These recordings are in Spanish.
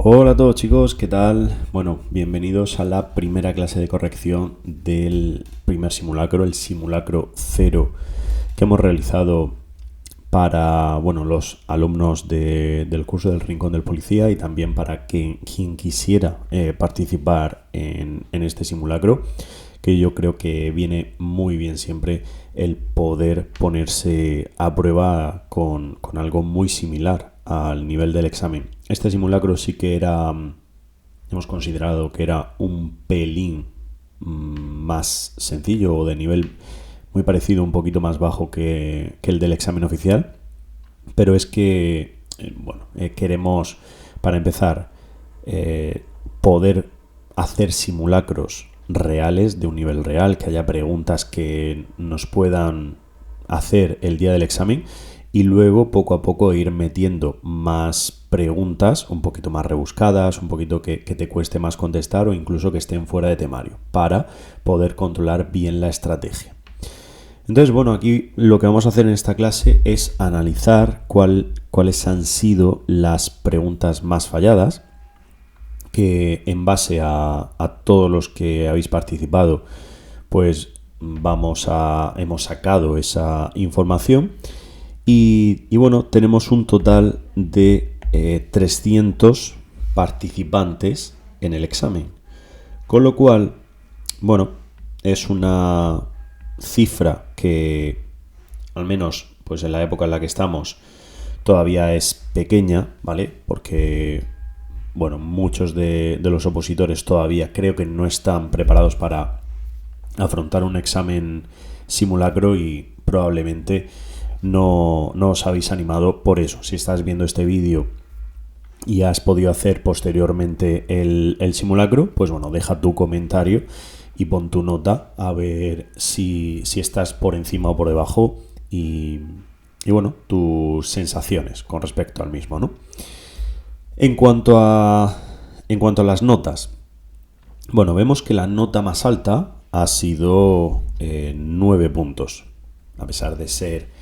Hola a todos chicos, ¿qué tal? Bueno, bienvenidos a la primera clase de corrección del primer simulacro, el simulacro 0 que hemos realizado para los alumnos del curso del Rincón del Policía y también para quien quisiera participar en este simulacro, que yo creo que viene muy bien siempre el poder ponerse a prueba con algo muy similar al nivel del examen. Este simulacro sí que hemos considerado que era un pelín más sencillo o de nivel muy parecido, un poquito más bajo que el del examen oficial, pero es que queremos, para empezar, poder hacer simulacros reales, de un nivel real, que haya preguntas que nos puedan hacer el día del examen, y luego poco a poco ir metiendo más preguntas un poquito más rebuscadas, un poquito que te cueste más contestar o incluso que estén fuera de temario, para poder controlar bien la estrategia. Entonces, aquí lo que vamos a hacer en esta clase es analizar cuáles han sido las preguntas más falladas, que en base a todos los que habéis participado, pues hemos sacado esa información y tenemos un total de 300 participantes en el examen, con lo cual, es una cifra que, al menos pues en la época en la que estamos, todavía es pequeña, ¿vale? Porque muchos de los opositores todavía creo que no están preparados para afrontar un examen simulacro y probablemente no os habéis animado por eso. Si estás viendo este vídeo y has podido hacer posteriormente el simulacro, pues deja tu comentario y pon tu nota a ver si estás por encima o por debajo y tus sensaciones con respecto al mismo, ¿no? En cuanto a las notas, vemos que la nota más alta ha sido 9 puntos, a pesar de ser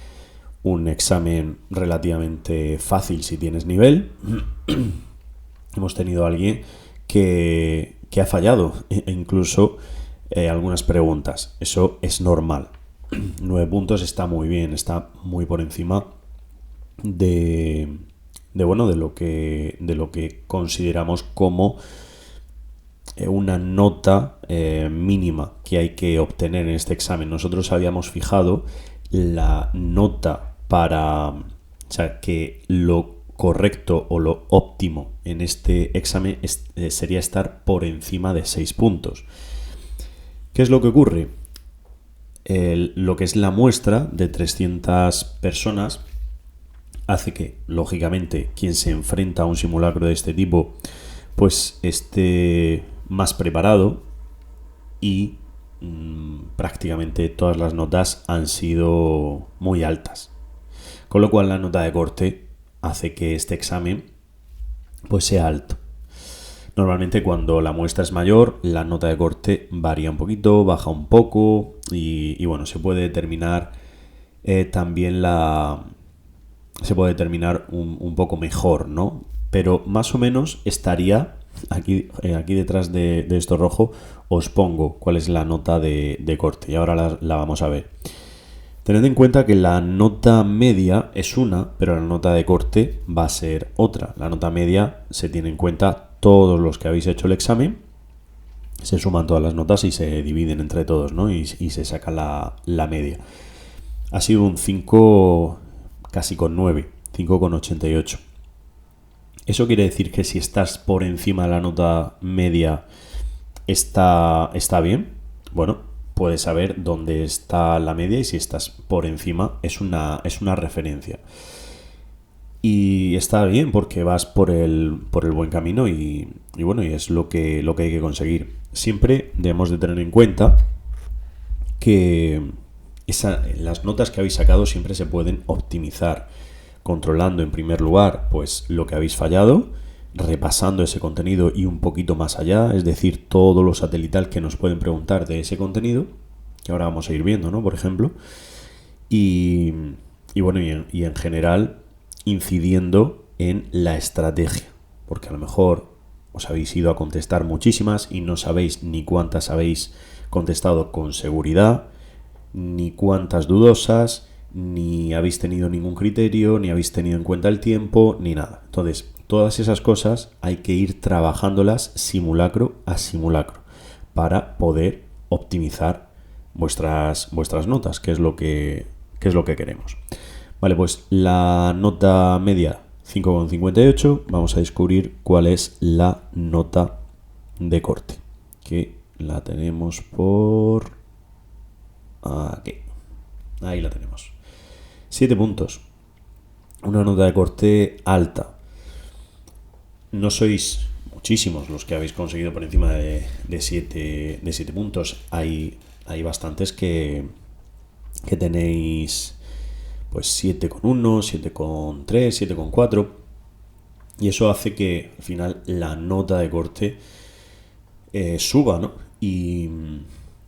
un examen relativamente fácil si tienes nivel. Hemos tenido a alguien que ha fallado incluso algunas preguntas. Eso es normal. 9 puntos está muy bien, está muy por encima de lo que consideramos como una nota mínima que hay que obtener en este examen. Nosotros habíamos fijado la nota que lo correcto o lo óptimo en este examen sería estar por encima de 6 puntos. ¿Qué es lo que ocurre? Lo que es la muestra de 300 personas hace que, lógicamente, quien se enfrenta a un simulacro de este tipo pues esté más preparado y prácticamente todas las notas han sido muy altas, con lo cual la nota de corte hace que este examen pues sea alto. Normalmente cuando la muestra es mayor, la nota de corte varía un poquito, baja un poco y se puede determinar también se puede determinar un poco mejor, ¿no? Pero más o menos estaría aquí detrás de esto rojo. Os pongo cuál es la nota de corte y ahora la vamos a ver. Tened en cuenta que la nota media es una, pero la nota de corte va a ser otra. La nota media se tiene en cuenta todos los que habéis hecho el examen, se suman todas las notas y se dividen entre todos, ¿no? Y se saca la media. Ha sido un 5 casi con 9, 5,88. Eso quiere decir que si estás por encima de la nota media está bien. Puedes saber dónde está la media y si estás por encima es una referencia. Y está bien porque vas por el buen camino y es lo que hay que conseguir. Siempre debemos de tener en cuenta que las notas que habéis sacado siempre se pueden optimizar, controlando en primer lugar pues lo que habéis fallado, repasando ese contenido y un poquito más allá, es decir, todo lo satelital que nos pueden preguntar de ese contenido, que ahora vamos a ir viendo, ¿no? Por ejemplo, y en general incidiendo en la estrategia, porque a lo mejor os habéis ido a contestar muchísimas y no sabéis ni cuántas habéis contestado con seguridad, ni cuántas dudosas, ni habéis tenido ningún criterio, ni habéis tenido en cuenta el tiempo, ni nada. Entonces, todas esas cosas hay que ir trabajándolas simulacro a simulacro para poder optimizar vuestras notas, que es lo que queremos. Vale, pues la nota media 5,58, vamos a descubrir cuál es la nota de corte, que la tenemos por aquí. Ahí la tenemos. 7 puntos. Una nota de corte alta. No sois muchísimos los que habéis conseguido por encima de 7 puntos. Hay bastantes que tenéis pues 7,1, 7,3, 7,4, y eso hace que al final la nota de corte suba, ¿no? Y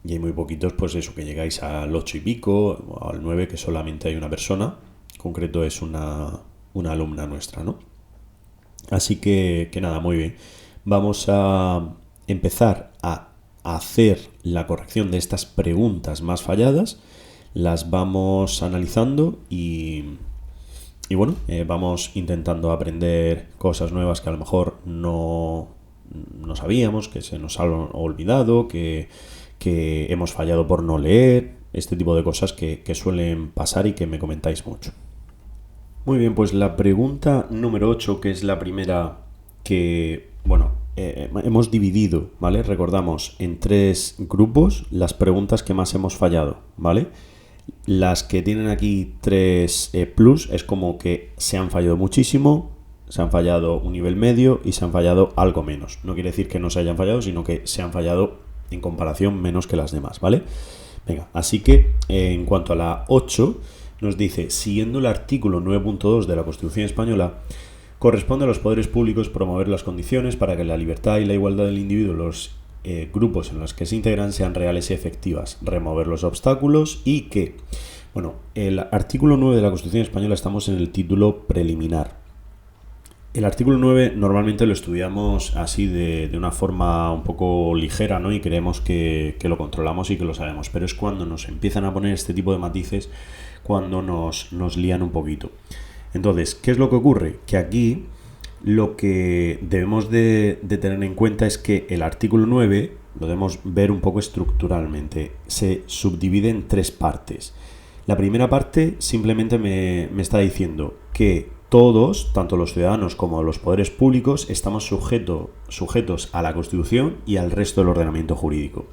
hay muy poquitos, pues eso, que llegáis al 8 y pico, o al 9, que solamente hay una persona. En concreto es una alumna nuestra, ¿no? Así que nada, muy bien. Vamos a empezar a hacer la corrección de estas preguntas más falladas. Las vamos analizando y bueno, vamos intentando aprender cosas nuevas que a lo mejor no sabíamos, que se nos han olvidado, que hemos fallado por no leer, este tipo de cosas que suelen pasar y que me comentáis mucho. Muy bien, pues la pregunta número 8, que es la primera que, bueno, hemos dividido, ¿vale? Recordamos, en 3 grupos las preguntas que más hemos fallado, ¿vale? Las que tienen aquí 3 plus es como que se han fallado muchísimo, se han fallado un nivel medio y se han fallado algo menos. No quiere decir que no se hayan fallado, sino que se han fallado en comparación menos que las demás, ¿vale? Venga, así que en cuanto a la 8, nos dice, siguiendo el artículo 9.2 de la Constitución Española, corresponde a los poderes públicos promover las condiciones para que la libertad y la igualdad del individuo, los grupos en los que se integran, sean reales y efectivas, remover los obstáculos y que, bueno, el artículo 9 de la Constitución Española, estamos en el título preliminar. El artículo 9 normalmente lo estudiamos así de una forma un poco ligera, ¿no? Y creemos que lo controlamos y que lo sabemos, pero es cuando nos empiezan a poner este tipo de matices cuando nos lían un poquito. Entonces, ¿qué es lo que ocurre? Que aquí lo que debemos de tener en cuenta es que el artículo 9 lo debemos ver un poco estructuralmente. Se subdivide en 3 partes. La primera parte simplemente me está diciendo que todos, tanto los ciudadanos como los poderes públicos, estamos sujetos a la Constitución y al resto del ordenamiento jurídico.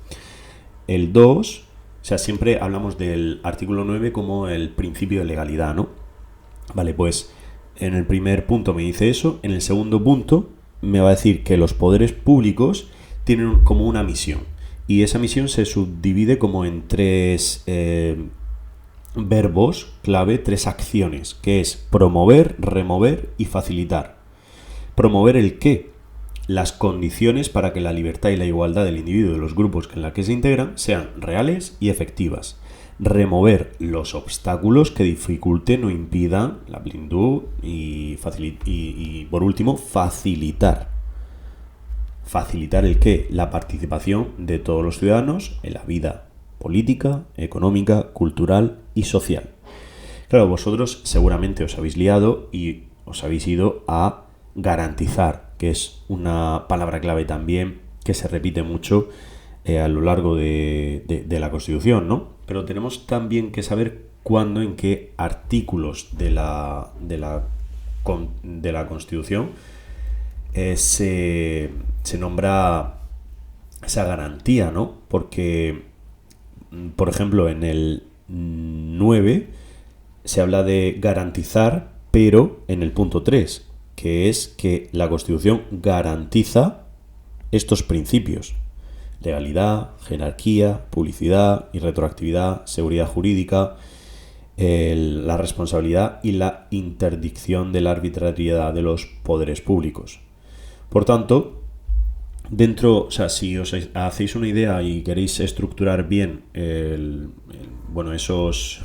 El 2, o sea, siempre hablamos del artículo 9 como el principio de legalidad, ¿no? Vale, pues en el primer punto me dice eso. En el segundo punto me va a decir que los poderes públicos tienen como una misión. Y esa misión se subdivide como en 3 verbos clave, 3 acciones, que es promover, remover y facilitar. ¿Promover el qué? Las condiciones para que la libertad y la igualdad del individuo y de los grupos en los que se integran sean reales y efectivas. Remover los obstáculos que dificulten o impidan la plenitud y por último, facilitar. ¿Facilitar el qué? La participación de todos los ciudadanos en la vida política, económica, cultural y social. Claro, vosotros seguramente os habéis liado y os habéis ido a garantizar, que es una palabra clave también que se repite mucho a lo largo de la Constitución, ¿no? Pero tenemos también que saber cuándo, en qué artículos de la Constitución se nombra esa garantía, ¿no? Porque, por ejemplo, en el 9 se habla de garantizar, pero en el punto 3, que es que la Constitución garantiza estos principios: legalidad, jerarquía, publicidad y retroactividad, seguridad jurídica, la responsabilidad y la interdicción de la arbitrariedad de los poderes públicos. Por tanto, dentro, o sea, si os hacéis una idea y queréis estructurar bien esos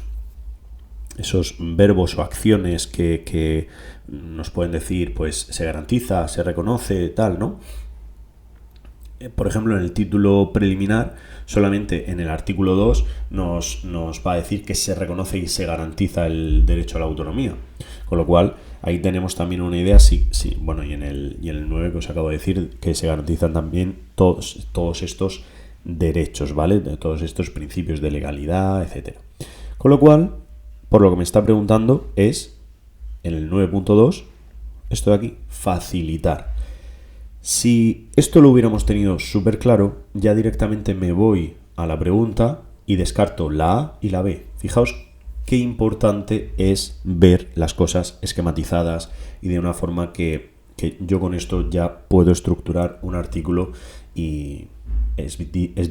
verbos o acciones que nos pueden decir, pues se garantiza, se reconoce, tal, ¿no? por ejemplo, en el título preliminar, solamente en el artículo 2 nos va a decir que se reconoce y se garantiza el derecho a la autonomía. Con lo cual, ahí tenemos también una idea, bueno, y en el 9 que os acabo de decir, que se garantizan también todos estos derechos, ¿vale? De todos estos principios de legalidad, etcétera. Con lo cual, por lo que me está preguntando es, en el 9.2, esto de aquí, facilitar. Si esto lo hubiéramos tenido súper claro, ya directamente me voy a la pregunta y descarto la A y la B. Fijaos qué importante es ver las cosas esquematizadas y de una forma que yo con esto ya puedo estructurar un artículo y es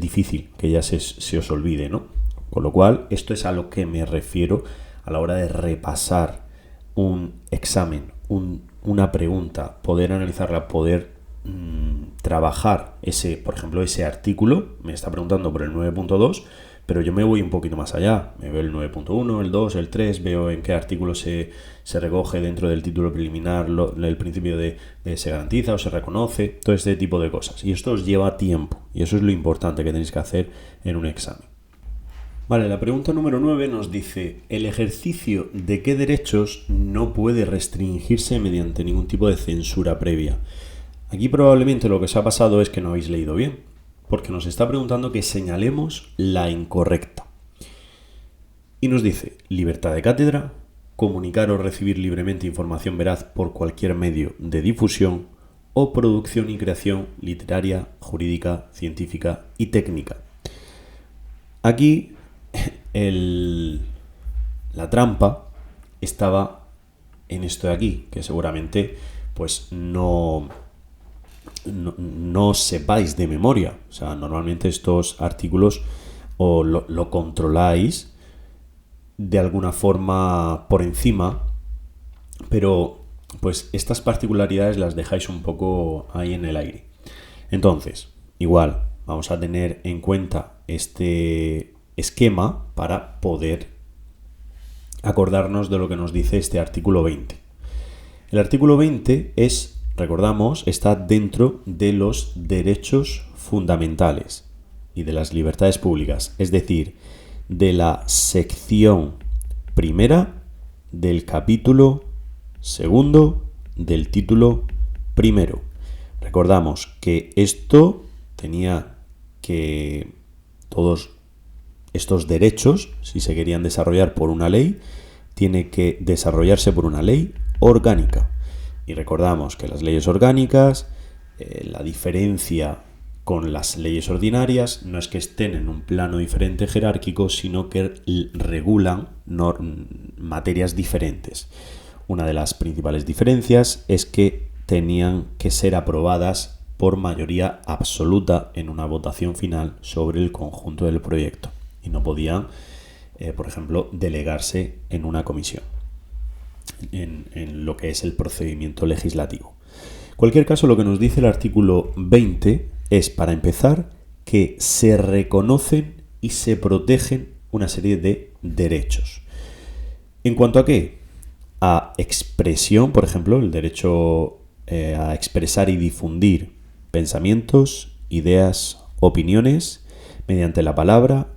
difícil que ya se os olvide, ¿no? Con lo cual, esto es a lo que me refiero a la hora de repasar un examen, una pregunta, poder analizarla, poder trabajar por ejemplo, ese artículo. Me está preguntando por el 9.2, pero yo me voy un poquito más allá. Me veo el 9.1, el 2, el 3, veo en qué artículo se recoge dentro del título preliminar el principio de se garantiza o se reconoce, todo este tipo de cosas. Y esto os lleva tiempo, y eso es lo importante que tenéis que hacer en un examen. Vale, la pregunta número 9 nos dice: ¿el ejercicio de qué derechos no puede restringirse mediante ningún tipo de censura previa? Aquí probablemente lo que os ha pasado es que no habéis leído bien, porque nos está preguntando que señalemos la incorrecta. Y nos dice: libertad de cátedra, comunicar o recibir libremente información veraz por cualquier medio de difusión, o producción y creación literaria, jurídica, científica y técnica. Aquí la trampa estaba en esto de aquí, que seguramente pues no sepáis de memoria. O sea, normalmente estos artículos o lo controláis de alguna forma por encima, pero pues estas particularidades las dejáis un poco ahí en el aire. Entonces, igual, vamos a tener en cuenta este esquema para poder acordarnos de lo que nos dice este artículo 20. El artículo 20 recordamos, está dentro de los derechos fundamentales y de las libertades públicas, es decir, de la sección primera del capítulo segundo del título primero. Recordamos que esto tenía que todos estos derechos, si se querían desarrollar por una ley, tiene que desarrollarse por una ley orgánica. Y recordamos que las leyes orgánicas, la diferencia con las leyes ordinarias no es que estén en un plano diferente jerárquico, sino que regulan materias diferentes. Una de las principales diferencias es que tenían que ser aprobadas por mayoría absoluta en una votación final sobre el conjunto del proyecto y no podían, por ejemplo, delegarse en una comisión, en lo que es el procedimiento legislativo. En cualquier caso, lo que nos dice el artículo 20 es, para empezar, que se reconocen y se protegen una serie de derechos. ¿En cuanto a qué? A expresión, por ejemplo, el derecho a expresar y difundir pensamientos, ideas, opiniones mediante la palabra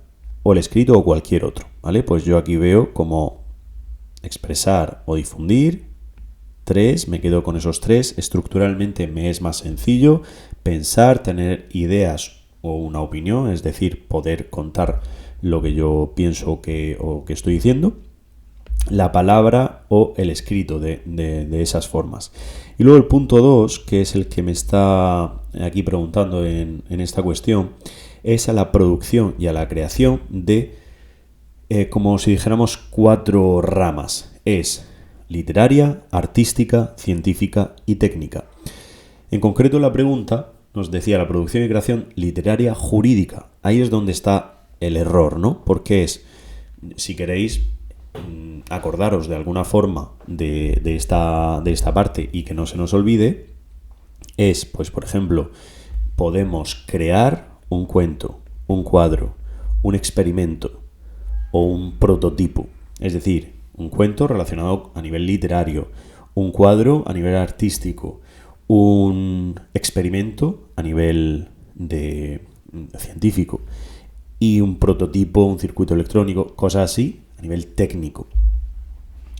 o el escrito o cualquier otro, ¿vale? Pues yo aquí veo como expresar o difundir. 3, me quedo con esos 3. Estructuralmente me es más sencillo pensar, tener ideas o una opinión, es decir, poder contar lo que yo pienso o que estoy diciendo. La palabra o el escrito de esas formas. Y luego el punto 2, que es el que me está aquí preguntando en esta cuestión, es a la producción y a la creación de, como si dijéramos, 4 ramas. Es literaria, artística, científica y técnica. En concreto, la pregunta nos decía la producción y creación literaria jurídica. Ahí es donde está el error, ¿no? Porque es, si queréis acordaros de alguna forma de esta parte y que no se nos olvide, es, pues por ejemplo, podemos crear un cuento, un cuadro, un experimento o un prototipo. Es decir, un cuento relacionado a nivel literario, un cuadro a nivel artístico, un experimento a nivel científico, y un prototipo, un circuito electrónico, cosas así a nivel técnico.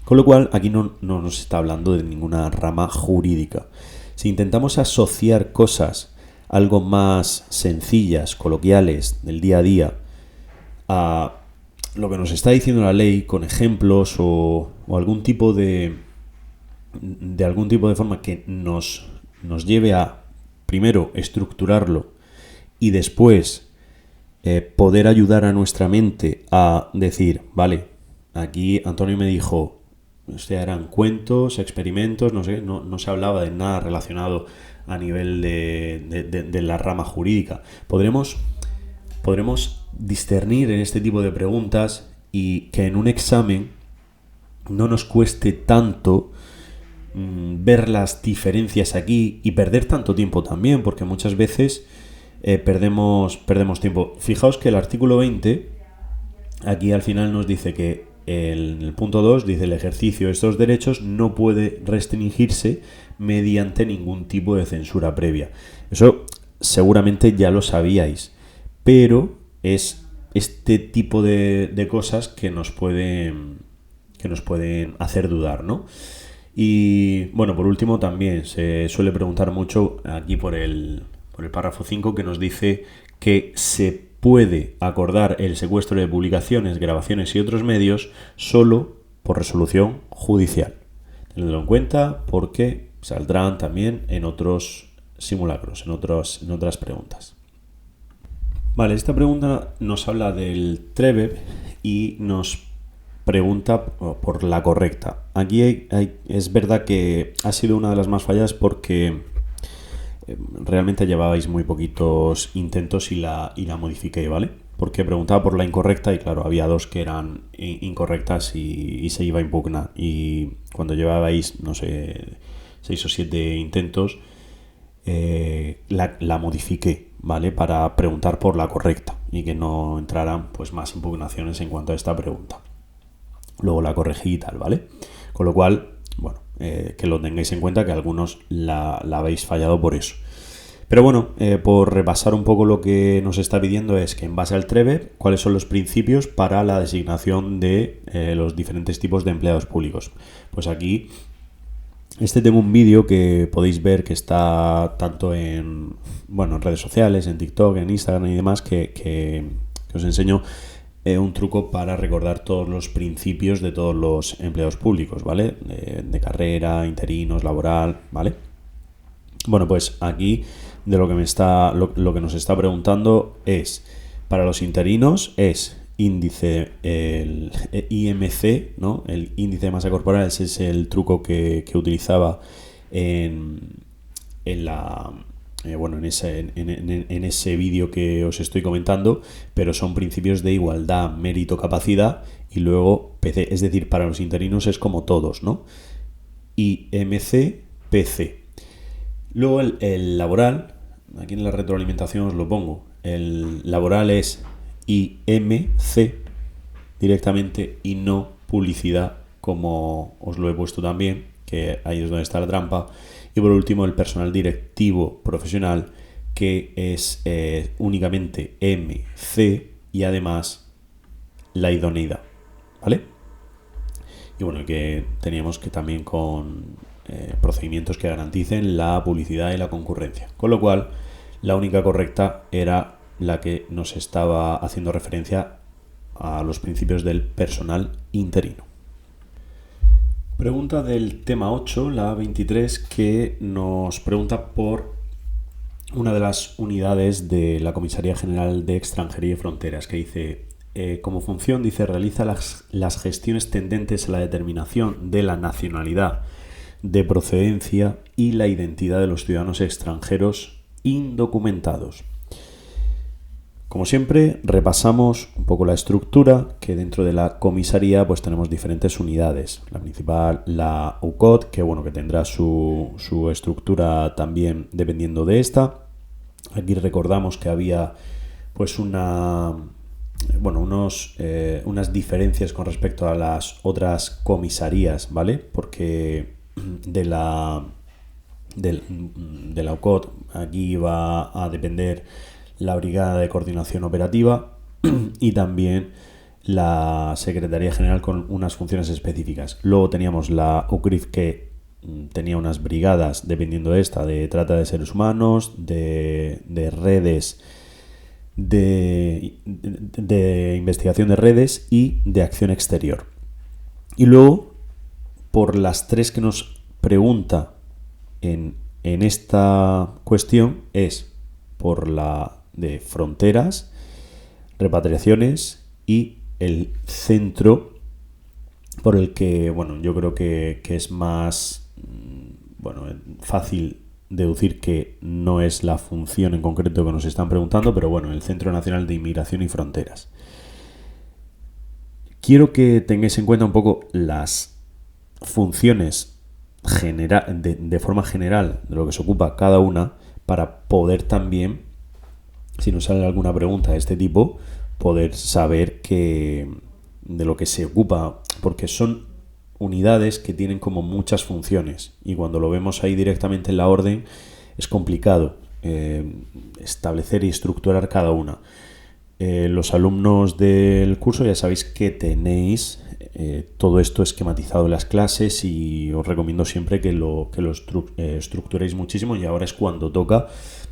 Con lo cual, aquí no nos está hablando de ninguna rama jurídica. Si intentamos asociar cosas algo más sencillas, coloquiales, del día a día, a lo que nos está diciendo la ley, con ejemplos o algún tipo de algún tipo de forma que nos lleve a, primero, estructurarlo y después poder ayudar a nuestra mente a decir, vale, aquí Antonio me dijo, eran cuentos, experimentos, no sé, no se hablaba de nada relacionado a nivel de la rama jurídica. Podremos discernir en este tipo de preguntas y que en un examen no nos cueste tanto ver las diferencias aquí y perder tanto tiempo también, porque muchas veces perdemos tiempo. Fijaos que el artículo 20 aquí al final nos dice que el punto 2 dice el ejercicio de estos derechos no puede restringirse mediante ningún tipo de censura previa. Eso seguramente ya lo sabíais, pero es este tipo de cosas que nos pueden hacer dudar, ¿no? Y bueno, por último también se suele preguntar mucho aquí por el párrafo 5 que nos dice que se puede acordar el secuestro de publicaciones, grabaciones y otros medios solo por resolución judicial. Tenedlo en cuenta porque saldrán también en otros simulacros, en otras preguntas. Vale, esta pregunta nos habla del TREVEB y nos pregunta por la correcta. Aquí es verdad que ha sido una de las más falladas porque realmente llevabais muy poquitos intentos y la modifiqué, ¿vale? Porque preguntaba por la incorrecta y claro, había dos que eran incorrectas y se iba a impugnar. Y cuando llevabais, no sé, 6 o 7 intentos, la modifiqué, ¿vale? Para preguntar por la correcta y que no entraran pues más impugnaciones en cuanto a esta pregunta. Luego la corregí y tal, ¿vale? Con lo cual, bueno, que lo tengáis en cuenta, que algunos la habéis fallado por eso. Pero bueno, por repasar un poco lo que nos está pidiendo es que en base al TREVEB, cuáles son los principios para la designación de los diferentes tipos de empleados públicos. Pues aquí, tengo un vídeo que podéis ver que está tanto en redes sociales, en TikTok, en Instagram y demás, que os enseño un truco para recordar todos los principios de todos los empleados públicos, ¿vale? De carrera, interinos, laboral, ¿vale? Bueno, pues aquí de lo que nos está preguntando es, para los interinos es índice, el IMC, ¿no? El índice de masa corporal, ese es el truco que utilizaba en ese vídeo que os estoy comentando, pero son principios de igualdad, mérito, capacidad y luego PC, es decir, para los interinos es como todos, ¿no? IMC, PC. Luego el laboral, aquí en la retroalimentación os lo pongo, el laboral es IMC directamente y no publicidad, como os lo he puesto también, que ahí es donde está la trampa. Y por último, el personal directivo profesional, que es únicamente MC y además la idoneidad, ¿vale? Y bueno, que teníamos que también con procedimientos que garanticen la publicidad y la concurrencia. Con lo cual, la única correcta era la que nos estaba haciendo referencia a los principios del personal interino. Pregunta del tema 8, la 23, que nos pregunta por una de las unidades de la Comisaría General de Extranjería y Fronteras, que dice, como función, dice, realiza las gestiones tendentes a la determinación de la nacionalidad, de procedencia y la identidad de los ciudadanos extranjeros indocumentados. Como siempre, repasamos un poco la estructura, que dentro de la comisaría pues tenemos diferentes unidades. La principal, la UCOD, que bueno, que tendrá su estructura también dependiendo de esta. Aquí recordamos que había pues unas diferencias con respecto a las otras comisarías, ¿vale? Porque de la de la UCOT. Aquí va a depender la Brigada de Coordinación Operativa y también la Secretaría General con unas funciones específicas. Luego teníamos la UCRIF, que tenía unas brigadas, dependiendo de esta, de trata de seres humanos, de redes, de investigación de redes y de acción exterior. Y luego, por las tres que nos pregunta en esta cuestión, es por la de fronteras, repatriaciones y el centro por el que, bueno, yo creo que es más fácil deducir que no es la función en concreto que nos están preguntando, pero bueno, el Centro Nacional de Inmigración y Fronteras. Quiero que tengáis en cuenta un poco las funciones de forma general de lo que se ocupa cada una, para poder también, si nos sale alguna pregunta de este tipo, poder saber de lo que se ocupa, porque son unidades que tienen como muchas funciones, y cuando lo vemos ahí directamente en la orden es complicado establecer y estructurar cada una. Los alumnos del curso ya sabéis que tenéis todo esto esquematizado en las clases, y os recomiendo siempre que lo estructuréis muchísimo, y ahora es cuando toca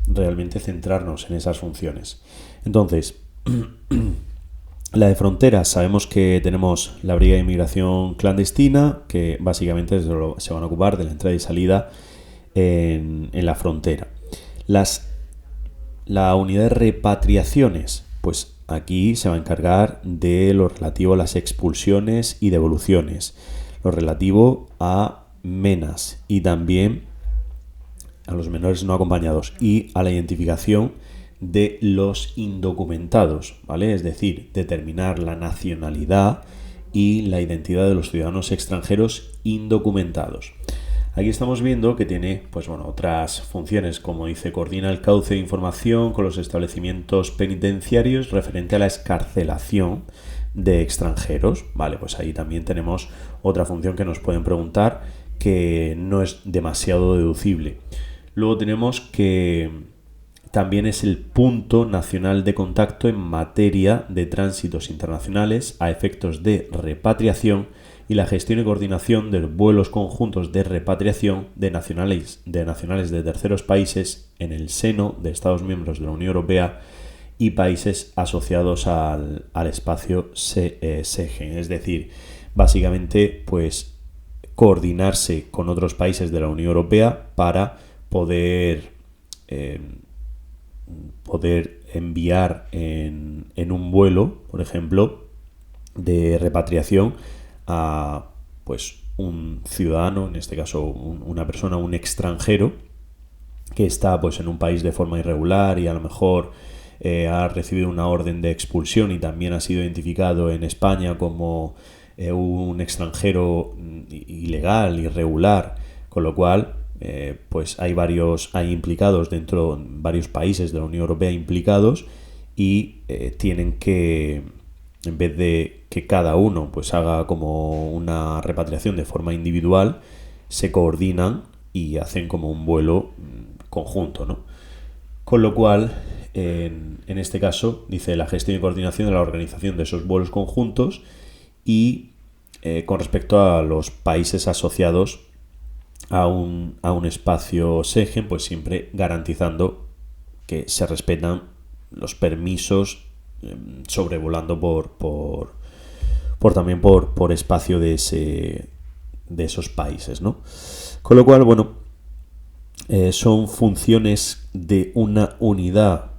realmente centrarnos en esas funciones. Entonces, la de fronteras, sabemos que tenemos la Brigada de Inmigración Clandestina, que básicamente se van a ocupar de la entrada y salida en la frontera. La unidad de repatriaciones, pues aquí se va a encargar de lo relativo a las expulsiones y devoluciones, lo relativo a menas y también a los menores no acompañados, y a la identificación de los indocumentados, ¿vale? Es decir, determinar la nacionalidad y la identidad de los ciudadanos extranjeros indocumentados. Aquí estamos viendo que tiene, otras funciones, como dice, coordina el cauce de información con los establecimientos penitenciarios referente a la excarcelación de extranjeros, ¿vale? Pues ahí también tenemos otra función que nos pueden preguntar, que no es demasiado deducible. Luego tenemos que también es el punto nacional de contacto en materia de tránsitos internacionales a efectos de repatriación y la gestión y coordinación de vuelos conjuntos de repatriación de nacionales de terceros países en el seno de Estados miembros de la Unión Europea y países asociados al espacio Schengen. Es decir, básicamente, pues coordinarse con otros países de la Unión Europea para poder enviar en un vuelo, por ejemplo, de repatriación a un ciudadano, en este caso una persona, un extranjero que está en un país de forma irregular y a lo mejor ha recibido una orden de expulsión y también ha sido identificado en España como un extranjero ilegal, irregular, con lo cual hay implicados dentro, varios países de la Unión Europea implicados, y tienen que, en vez de que cada uno haga como una repatriación de forma individual, se coordinan y hacen como un vuelo conjunto, ¿no? Con lo cual, en este caso, dice la gestión y coordinación de la organización de esos vuelos conjuntos, y con respecto a los países asociados a un espacio Schengen, pues siempre garantizando que se respetan los permisos, sobrevolando también por espacio de esos países, ¿no? Con lo cual, son funciones de una unidad,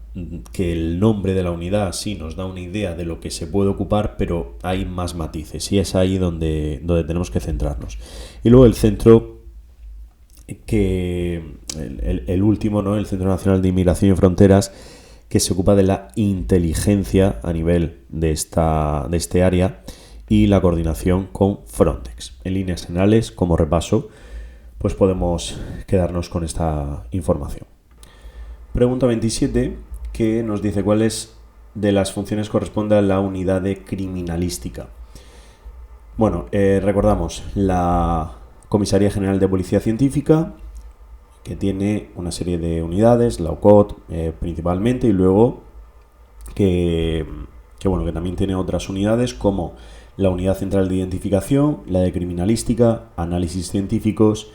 que el nombre de la unidad sí nos da una idea de lo que se puede ocupar, pero hay más matices, y es ahí donde tenemos que centrarnos. Y luego el centro, que el último, ¿no? El Centro Nacional de Inmigración y Fronteras, que se ocupa de la inteligencia a nivel de este área y la coordinación con Frontex. En líneas generales, como repaso, pues podemos quedarnos con esta información. Pregunta 27, que nos dice cuáles de las funciones corresponde a la unidad de criminalística. Recordamos la Comisaría General de Policía Científica, que tiene una serie de unidades, la UCOT principalmente, y luego que también tiene otras unidades como la Unidad Central de Identificación, la de Criminalística, Análisis Científicos,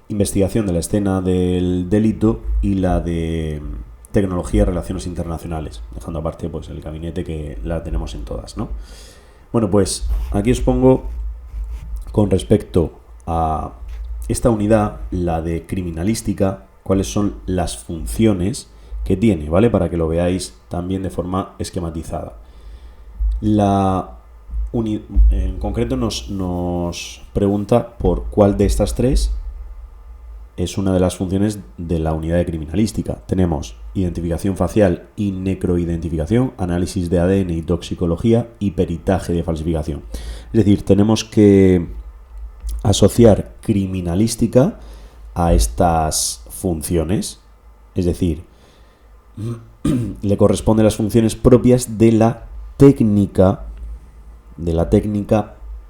Investigación de la Escena del Delito y la de Tecnología y Relaciones Internacionales, dejando aparte pues el gabinete que la tenemos en todas, ¿no? Bueno, pues aquí os pongo con respecto a esta unidad, la de Criminalística, cuáles son las funciones que tiene, ¿vale? Para que lo veáis también de forma esquematizada. En concreto nos pregunta por cuál de estas tres es una de las funciones de la unidad de criminalística. Tenemos identificación facial y necroidentificación, análisis de ADN y toxicología y peritaje de falsificación. Es decir, tenemos que asociar criminalística a estas funciones, es decir, le corresponden las funciones propias de la técnica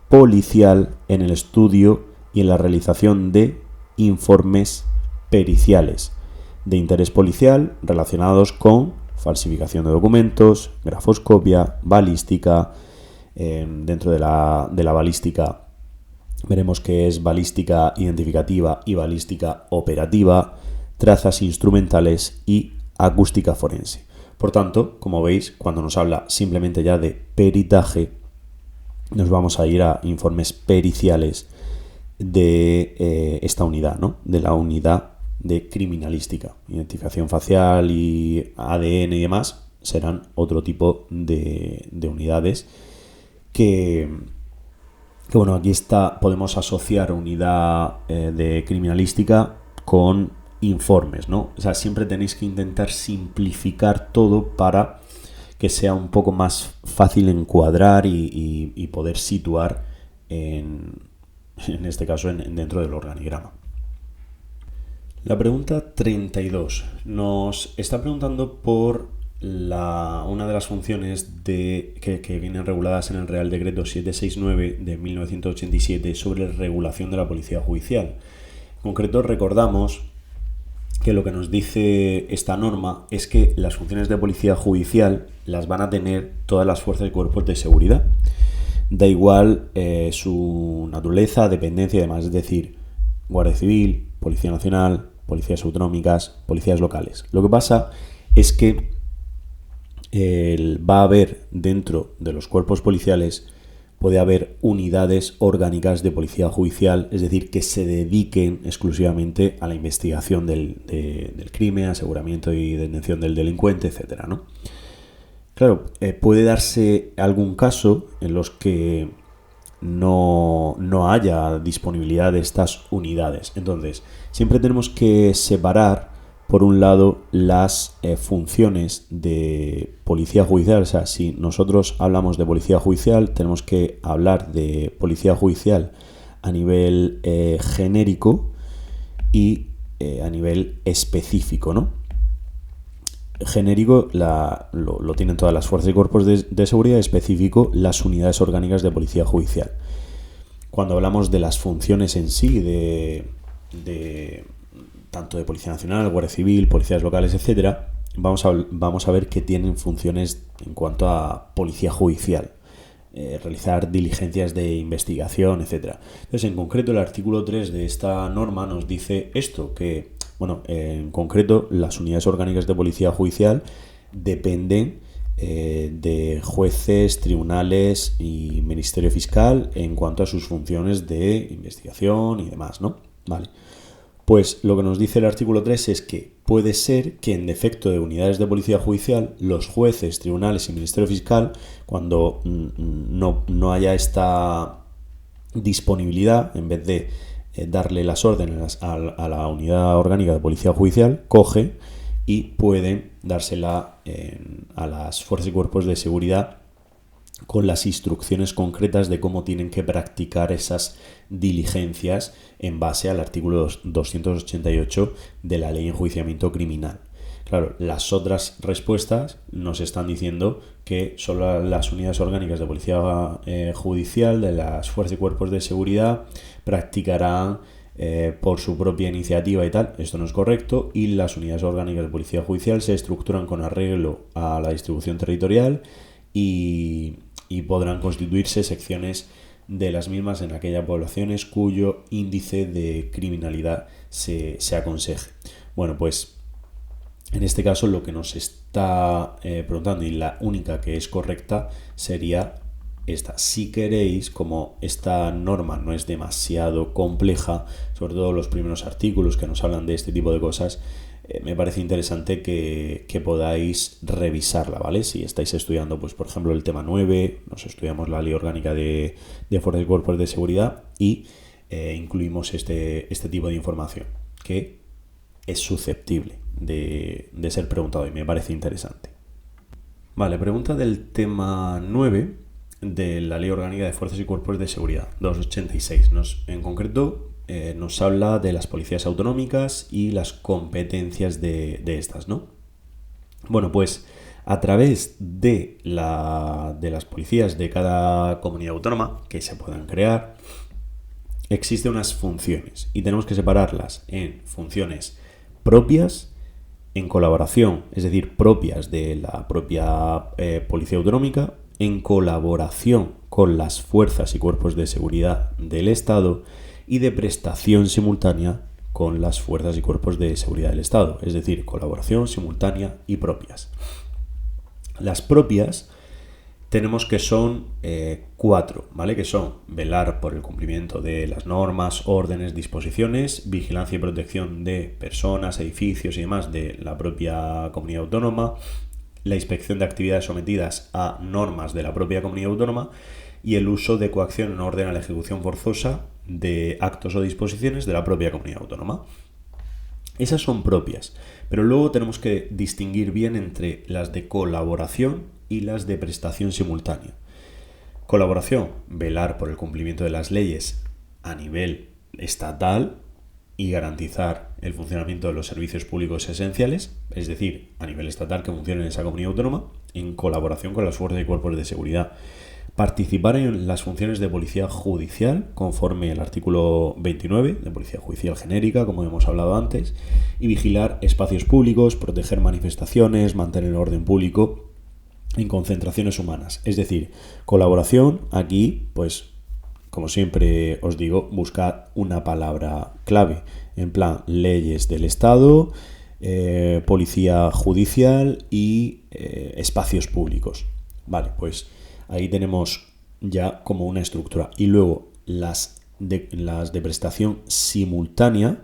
policial en el estudio y en la realización de informes periciales de interés policial relacionados con falsificación de documentos, grafoscopia, balística. Dentro de la balística veremos que es balística identificativa y balística operativa, trazas instrumentales y acústica forense. Por tanto, como veis, cuando nos habla simplemente ya de peritaje, nos vamos a ir a informes periciales de esta unidad, ¿no? De la unidad de criminalística. Identificación facial y ADN y demás serán otro tipo de unidades que bueno, aquí podemos asociar unidad de criminalística con informes, ¿no? O sea, siempre tenéis que intentar simplificar todo para que sea un poco más fácil encuadrar y poder situar en este caso dentro del organigrama. La pregunta 32 nos está preguntando por una de las funciones que vienen reguladas en el Real Decreto 769 de 1987 sobre regulación de la policía judicial. En concreto, recordamos que lo que nos dice esta norma es que las funciones de policía judicial las van a tener todas las fuerzas y cuerpos de seguridad. Da igual su naturaleza, dependencia y demás, es decir, Guardia Civil, Policía Nacional, policías autonómicas, policías locales. Lo que pasa es que va a haber dentro de los cuerpos policiales, puede haber unidades orgánicas de policía judicial, es decir, que se dediquen exclusivamente a la investigación del crimen, aseguramiento y detención del delincuente, etcétera, ¿no? Claro, puede darse algún caso en los que no haya disponibilidad de estas unidades. Entonces, siempre tenemos que separar, por un lado, las funciones de policía judicial. O sea, si nosotros hablamos de policía judicial, tenemos que hablar de policía judicial a nivel genérico y a nivel específico, ¿no? Genérico lo tienen todas las fuerzas y cuerpos de seguridad, específico las unidades orgánicas de policía judicial. Cuando hablamos de las funciones en sí, tanto de Policía Nacional, Guardia Civil, policías locales, etcétera, vamos a ver que tienen funciones en cuanto a policía judicial, realizar diligencias de investigación, etcétera. Entonces, en concreto, el artículo 3 de esta norma nos dice esto, que, bueno, en concreto, las unidades orgánicas de policía judicial dependen de jueces, tribunales y Ministerio Fiscal en cuanto a sus funciones de investigación y demás, ¿no? Vale. Pues lo que nos dice el artículo 3 es que puede ser que en defecto de unidades de policía judicial, los jueces, tribunales y Ministerio Fiscal, cuando no haya esta disponibilidad, en vez de darle las órdenes a la unidad orgánica de policía judicial, coge y pueden dársela a las fuerzas y cuerpos de seguridad con las instrucciones concretas de cómo tienen que practicar esas diligencias en base al artículo 288 de la Ley de Enjuiciamiento Criminal. Claro, las otras respuestas nos están diciendo que solo las unidades orgánicas de policía judicial de las fuerzas y cuerpos de seguridad practicarán por su propia iniciativa y tal, esto no es correcto, y las unidades orgánicas de policía judicial se estructuran con arreglo a la distribución territorial y podrán constituirse secciones de las mismas en aquellas poblaciones cuyo índice de criminalidad se aconseje. Bueno, pues en este caso lo que nos está preguntando, y la única que es correcta, sería esta. Si queréis, como esta norma no es demasiado compleja, sobre todo los primeros artículos que nos hablan de este tipo de cosas, me parece interesante que podáis revisarla, ¿vale? Si estáis estudiando, pues por ejemplo, el tema 9, nos estudiamos la Ley Orgánica de Fuerzas y Cuerpos de Seguridad y incluimos este tipo de información que es susceptible de ser preguntado y me parece interesante. Vale, pregunta del tema 9 de la Ley Orgánica de Fuerzas y Cuerpos de Seguridad, 286. En concreto, nos habla de las policías autonómicas y las competencias de estas, ¿no? Bueno, pues a través de las policías de cada comunidad autónoma que se puedan crear, existen unas funciones y tenemos que separarlas en funciones propias, en colaboración, es decir, propias de la propia policía autonómica, en colaboración con las fuerzas y cuerpos de seguridad del Estado y de prestación simultánea con las fuerzas y cuerpos de seguridad del Estado, es decir, colaboración, simultánea y propias. Las propias tenemos que son 4, ¿vale? Que son velar por el cumplimiento de las normas, órdenes, disposiciones, vigilancia y protección de personas, edificios y demás de la propia comunidad autónoma, la inspección de actividades sometidas a normas de la propia comunidad autónoma y el uso de coacción en orden a la ejecución forzosa de actos o disposiciones de la propia comunidad autónoma. Esas son propias, pero luego tenemos que distinguir bien entre las de colaboración y las de prestación simultánea. Colaboración, velar por el cumplimiento de las leyes a nivel estatal y garantizar el funcionamiento de los servicios públicos esenciales, es decir, a nivel estatal que funcionen en esa comunidad autónoma, en colaboración con las fuerzas y cuerpos de seguridad. Participar en las funciones de policía judicial, conforme al artículo 29 de policía judicial genérica, como hemos hablado antes, y vigilar espacios públicos, proteger manifestaciones, mantener el orden público en concentraciones humanas. Es decir, colaboración, aquí, pues, como siempre os digo, buscad una palabra clave, en plan leyes del Estado, policía judicial y espacios públicos. Vale, pues ahí tenemos ya como una estructura. Y luego las de prestación simultánea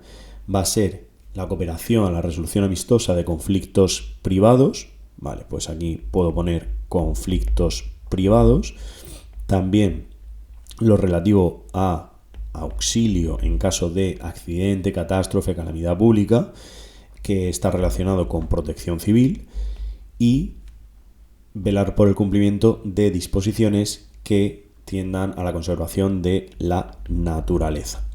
va a ser la cooperación a la resolución amistosa de conflictos privados. Vale, pues aquí puedo poner conflictos privados. También lo relativo a auxilio en caso de accidente, catástrofe, calamidad pública, que está relacionado con protección civil, y velar por el cumplimiento de disposiciones que tiendan a la conservación de la naturaleza.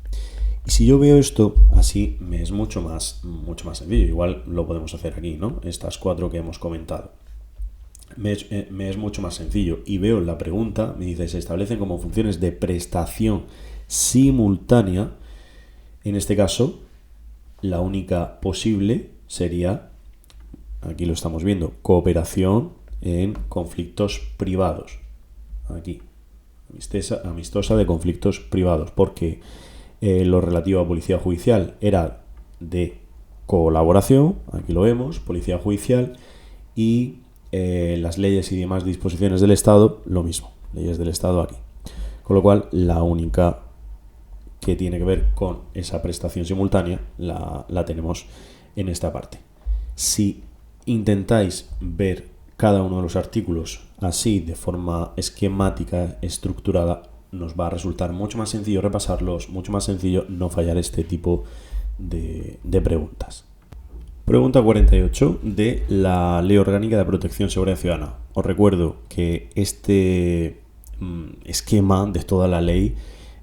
Y si yo veo esto así, me es mucho más sencillo. Igual lo podemos hacer aquí, ¿no? Estas 4 que hemos comentado. Me es mucho más sencillo. Y veo la pregunta, me dice, se establecen como funciones de prestación simultánea. En este caso, la única posible sería, aquí lo estamos viendo, cooperación en conflictos privados. Aquí, amistosa de conflictos privados, porque lo relativo a policía judicial era de colaboración, aquí lo vemos, policía judicial, y las leyes y demás disposiciones del Estado, lo mismo, leyes del Estado aquí. Con lo cual, la única que tiene que ver con esa prestación simultánea la tenemos en esta parte. Si intentáis ver cada uno de los artículos así, de forma esquemática, estructurada, nos va a resultar mucho más sencillo repasarlos, mucho más sencillo no fallar este tipo de preguntas. Pregunta 48 de la Ley Orgánica de Protección y Seguridad Ciudadana. Os recuerdo que este esquema de toda la ley,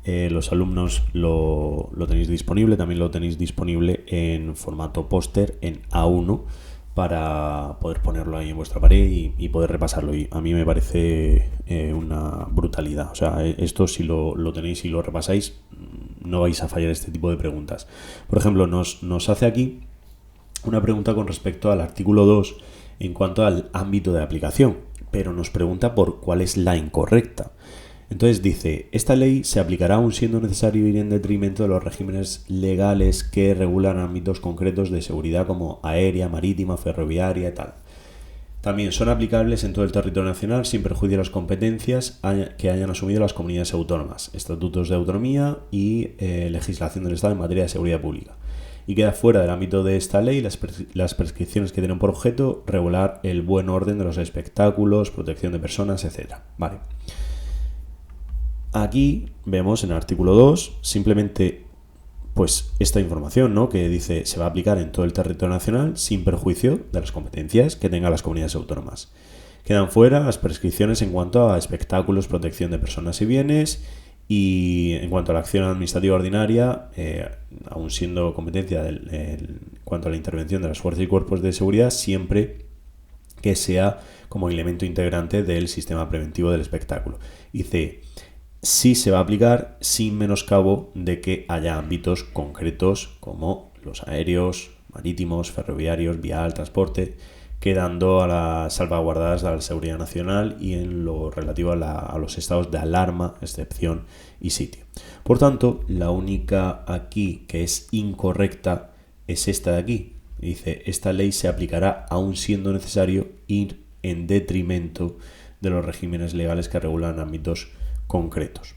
los alumnos lo tenéis disponible, también lo tenéis disponible en formato póster en A1 para poder ponerlo ahí en vuestra pared y poder repasarlo. Y a mí me parece una brutalidad. O sea, esto si lo tenéis y lo repasáis, no vais a fallar este tipo de preguntas. Por ejemplo, nos hace aquí una pregunta con respecto al artículo 2 en cuanto al ámbito de aplicación, pero nos pregunta por cuál es la incorrecta. Entonces dice, esta ley se aplicará aun siendo necesario ir en detrimento de los regímenes legales que regulan ámbitos concretos de seguridad como aérea, marítima, ferroviaria y tal. También son aplicables en todo el territorio nacional sin perjuicio de las competencias que hayan asumido las comunidades autónomas, estatutos de autonomía y legislación del Estado en materia de seguridad pública. Y queda fuera del ámbito de esta ley las prescripciones que tienen por objeto regular el buen orden de los espectáculos, protección de personas, etc. Vale. Aquí vemos en el artículo 2 simplemente pues esta información, ¿no? Que dice se va a aplicar en todo el territorio nacional sin perjuicio de las competencias que tengan las comunidades autónomas. Quedan fuera las prescripciones en cuanto a espectáculos, protección de personas y bienes y en cuanto a la acción administrativa ordinaria, aun siendo competencia en cuanto a la intervención de las fuerzas y cuerpos de seguridad, siempre que sea como elemento integrante del sistema preventivo del espectáculo. Dice, sí se va a aplicar sin menoscabo de que haya ámbitos concretos como los aéreos, marítimos, ferroviarios, vial, transporte, quedando a las salvaguardadas de la seguridad nacional y en lo relativo a los estados de alarma, excepción y sitio. Por tanto, la única aquí que es incorrecta es esta de aquí. Dice, esta ley se aplicará aun siendo necesario ir en detrimento de los regímenes legales que regulan ámbitos concretos.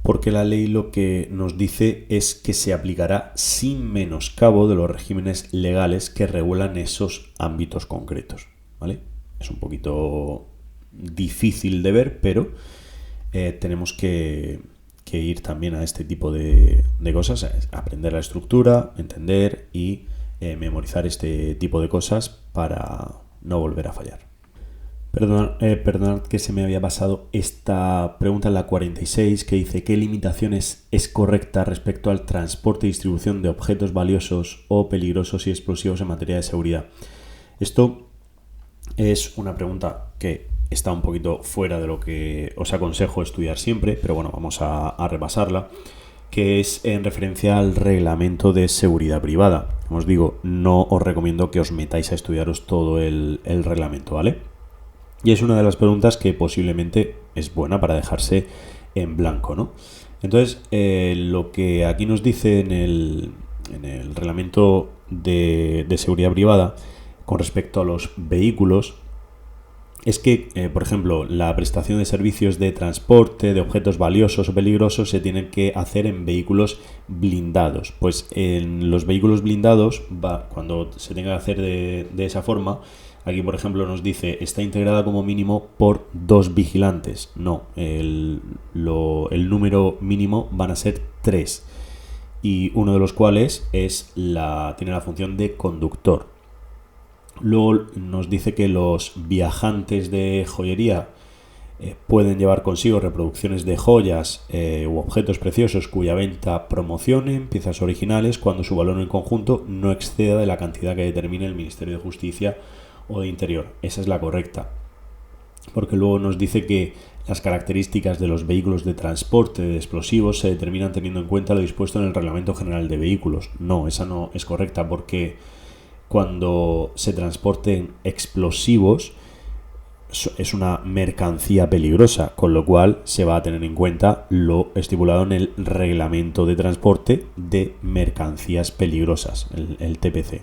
Porque la ley lo que nos dice es que se aplicará sin menoscabo de los regímenes legales que regulan esos ámbitos concretos, ¿vale? Es un poquito difícil de ver, pero tenemos que ir también a este tipo de cosas, aprender la estructura, entender y memorizar este tipo de cosas para no volver a fallar. Perdonad que se me había pasado esta pregunta en la 46 que dice ¿qué limitaciones es correcta respecto al transporte y distribución de objetos valiosos o peligrosos y explosivos en materia de seguridad? Esto es una pregunta que está un poquito fuera de lo que os aconsejo estudiar siempre, pero bueno, vamos a repasarla, que es en referencia al reglamento de seguridad privada. Como os digo, no os recomiendo que os metáis a estudiaros todo el reglamento, ¿vale? Y es una de las preguntas que posiblemente es buena para dejarse en blanco, ¿no? Entonces, lo que aquí nos dice en el reglamento de seguridad privada con respecto a los vehículos es que, por ejemplo, la prestación de servicios de transporte de objetos valiosos o peligrosos se tienen que hacer en vehículos blindados. Pues en los vehículos blindados, cuando se tenga que hacer de esa forma, aquí, por ejemplo, nos dice está integrada como mínimo por 2 vigilantes. No, el número mínimo van a ser 3. Y uno de los cuales tiene la función de conductor. Luego nos dice que los viajantes de joyería pueden llevar consigo reproducciones de joyas u objetos preciosos cuya venta promocionen piezas originales cuando su valor en conjunto no exceda de la cantidad que determine el Ministerio de Justicia o de Interior. Esa es la correcta. Porque luego nos dice que las características de los vehículos de transporte de explosivos se determinan teniendo en cuenta lo dispuesto en el Reglamento General de Vehículos. No, esa no es correcta porque cuando se transporten explosivos es una mercancía peligrosa, con lo cual se va a tener en cuenta lo estipulado en el Reglamento de Transporte de Mercancías Peligrosas, el TPC.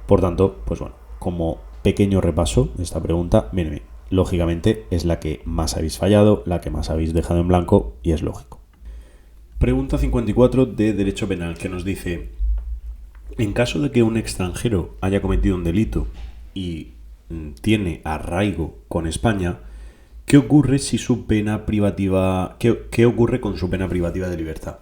Por tanto, pues bueno, como pequeño repaso de esta pregunta, bien, lógicamente es la que más habéis fallado, la que más habéis dejado en blanco y es lógico. Pregunta 54 de Derecho Penal que nos dice: en caso de que un extranjero haya cometido un delito y tiene arraigo con España, ¿qué ocurre si su pena privativa, qué ocurre con su pena privativa de libertad?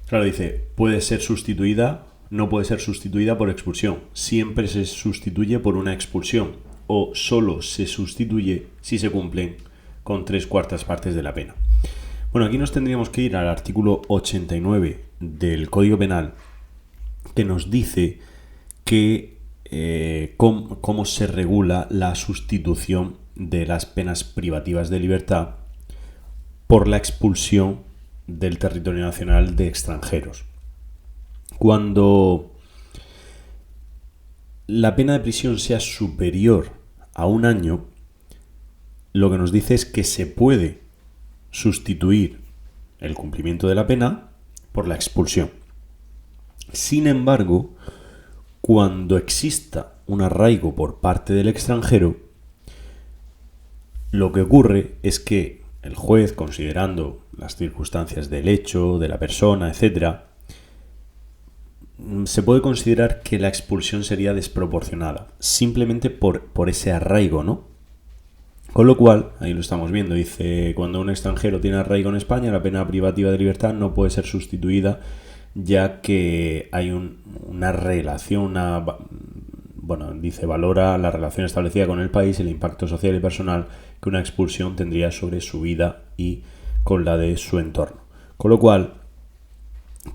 Claro, dice, puede ser sustituida, no puede ser sustituida por expulsión. Siempre se sustituye por una expulsión o solo se sustituye si se cumplen con 3/4 partes de la pena. Bueno, aquí nos tendríamos que ir al artículo 89 del Código Penal, que nos dice que cómo se regula la sustitución de las penas privativas de libertad por la expulsión del territorio nacional de extranjeros. Cuando la pena de prisión sea superior a 1 año, lo que nos dice es que se puede sustituir el cumplimiento de la pena por la expulsión. Sin embargo, cuando exista un arraigo por parte del extranjero, lo que ocurre es que el juez, considerando las circunstancias del hecho, de la persona, etc., se puede considerar que la expulsión sería desproporcionada, simplemente por ese arraigo, ¿no? Con lo cual, ahí lo estamos viendo, dice, cuando un extranjero tiene arraigo en España, la pena privativa de libertad no puede ser sustituida, ya que hay una relación, dice, valora la relación establecida con el país, el impacto social y personal que una expulsión tendría sobre su vida y con la de su entorno. Con lo cual,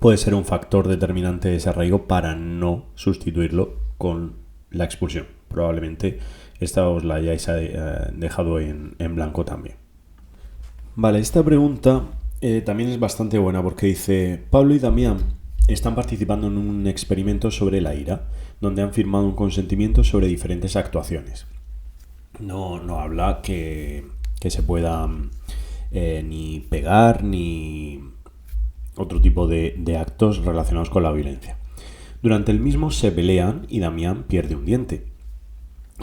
puede ser un factor determinante de ese arraigo para no sustituirlo con la expulsión. Probablemente esta os la hayáis dejado en blanco también. Vale, esta pregunta también es bastante buena porque dice: Pablo y Damián están participando en un experimento sobre la ira, donde han firmado un consentimiento sobre diferentes actuaciones. No habla que se pueda ni pegar ni otro tipo de actos relacionados con la violencia. Durante el mismo se pelean y Damián pierde un diente,